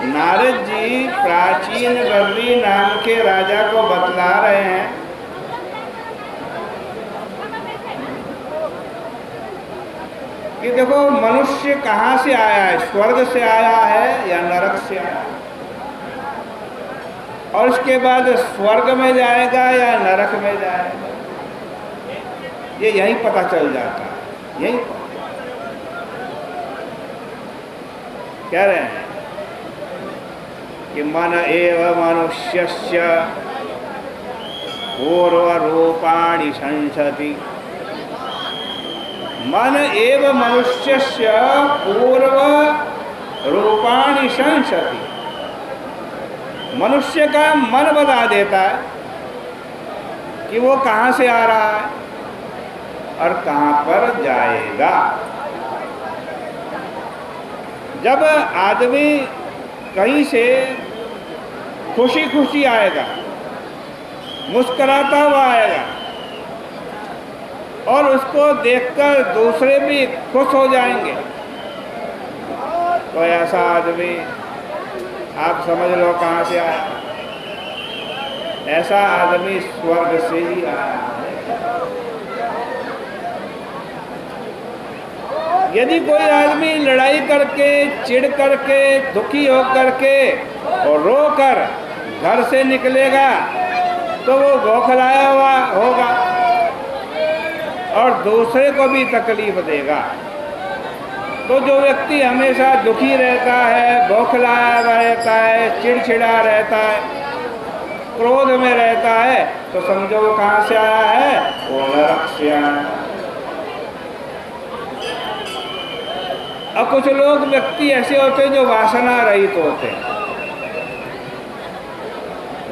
नारद जी प्राचीन गर्री नाम के राजा को बतला रहे हैं कि देखो मनुष्य कहाँ से आया है, स्वर्ग से आया है या नरक से आया है, और उसके बाद स्वर्ग में जाएगा या नरक में जाएगा, ये यही पता चल जाता है। यही कह रहे हैं कि मन एव मनुष्यस्य पूर्व रूपाणि संसति। मन एव मनुष्यस्य पूर्व रूपाणि संसति। मनुष्य का मन बता देता है कि वो कहाँ से आ रहा है और कहाँ पर जाएगा। जब आदमी कहीं से खुशी खुशी आएगा, मुस्कुराता हुआ आएगा और उसको देखकर दूसरे भी खुश हो जाएंगे, तो ऐसा आदमी आप समझ लो कहाँ से आया। ऐसा आदमी स्वर्ग से ही आया है। यदि कोई आदमी लड़ाई करके, चिढ़ करके, दुखी हो करके और रो कर घर से निकलेगा तो वो बौखलाया हुआ होगा और दूसरे को भी तकलीफ देगा। तो जो व्यक्ति हमेशा दुखी रहता है, बौखलाया रहता है, चिड़चिड़ा रहता है, क्रोध में रहता है, तो समझो वो कहाँ से आया है, वो नरक से आया है। और कुछ लोग व्यक्ति ऐसे होते हैं जो वासना रहित होते हैं।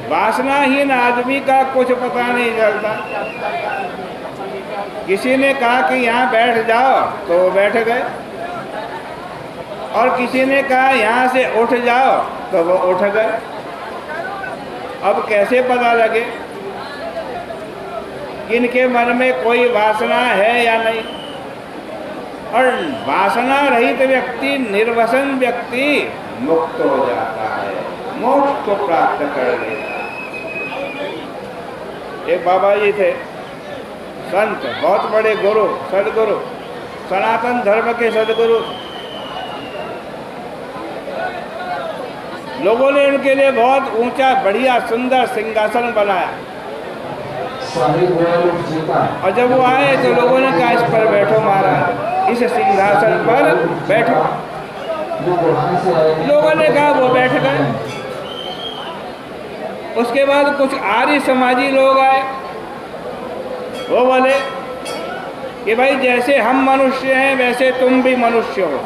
वासनाहीन आदमी का कुछ पता नहीं चलता। किसी ने कहा कि यहाँ बैठ जाओ तो वो बैठ गए, और किसी ने कहा यहाँ से उठ जाओ तो वो उठ गए। अब कैसे पता लगे कि इनके मन में कोई वासना है या नहीं। और वासना रहित व्यक्ति, निर्वसन व्यक्ति मुक्त हो जाता है, मोक्ष को प्राप्त कर लेता है। एक बाबा जी थे, संत, बहुत बड़े गुरु, सदगुरु, सनातन धर्म के सदगुरु। लोगों ने उनके लिए बहुत ऊंचा, बढ़िया, सुंदर सिंहासन बनाया, और जब वो आए तो लोगों ने कहा इस पर बैठो महाराज, इस सिंहासन पर बैठो। लोगों ने कहा, वो बैठ गए। उसके बाद कुछ आर्य समाजी लोग आए, वो बोले कि भाई जैसे हम मनुष्य हैं वैसे तुम भी मनुष्य हो,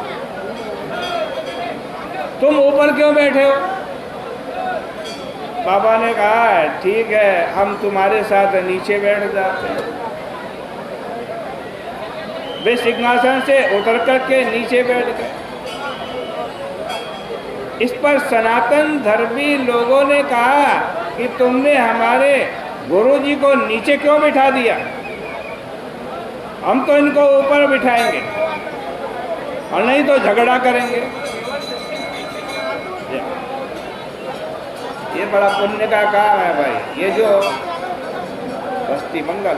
तुम ऊपर क्यों बैठे हो। बाबा ने कहा ठीक है, हम तुम्हारे साथ नीचे बैठ जाते हैं। वे सिंहासन से उतर करके नीचे बैठ गए। इस पर सनातन धर्मी लोगों ने कहा कि तुमने हमारे गुरुजी को नीचे क्यों बिठा दिया, हम तो इनको ऊपर बिठाएंगे और नहीं तो झगड़ा करेंगे। ये बड़ा पुण्य का काम है भाई, ये जो बस्ती मंगल।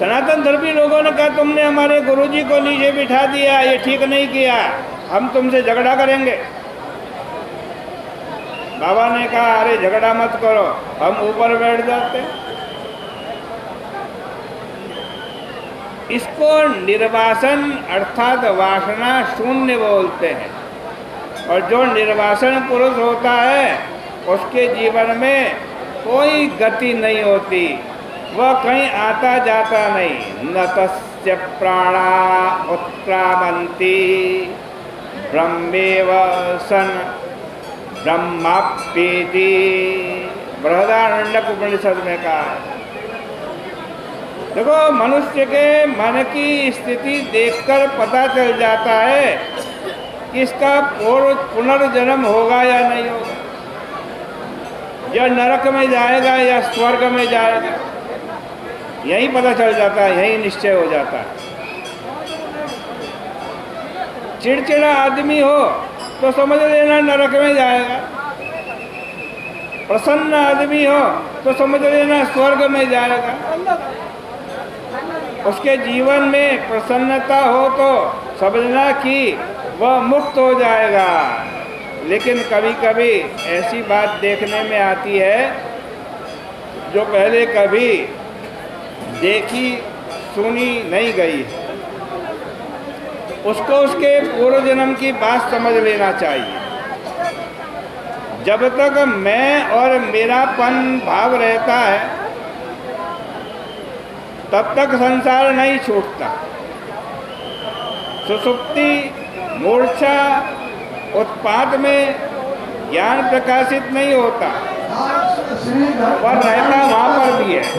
सनातन धर्मी लोगों ने कहा तुमने हमारे गुरुजी को नीचे बिठा दिया, ये ठीक नहीं किया, हम तुमसे झगड़ा करेंगे। बाबा ने कहा अरे झगड़ा मत करो, हम ऊपर बैठ जाते। इसको निर्वासन अर्थात वासना शून्य बोलते हैं। और जो निर्वासन पुरुष होता है उसके जीवन में कोई गति नहीं होती, वह कहीं आता जाता नहीं। न तस्य प्राणा उत्क्रामन्ति ब्रह्मेव सन ब्रह्माप्येति, बृहदारण्यक उपनिषद में कहा है। देखो मनुष्य के मन की स्थिति देखकर पता चल जाता है कि इसका पुनर्जन्म होगा या नहीं होगा, या नरक में जाएगा या स्वर्ग में जाएगा। यही पता चल जाता है, यही निश्चय हो जाता है। चिड़चिड़ा आदमी हो तो समझ लेना नरक में जाएगा, प्रसन्न आदमी हो तो समझ लेना स्वर्ग में जाएगा। उसके जीवन में प्रसन्नता हो तो समझना कि वह मुक्त हो जाएगा। लेकिन कभी कभी ऐसी बात देखने में आती है जो पहले कभी देखी सुनी नहीं गई, उसको उसके पूर्व जन्म की बात समझ लेना चाहिए। जब तक मैं और मेरापन भाव रहता है तब तक संसार नहीं छूटता। सुषुप्ति, मूर्छा, उत्पात में ज्ञान प्रकाशित नहीं होता, पर रहता वहाँ पर भी है।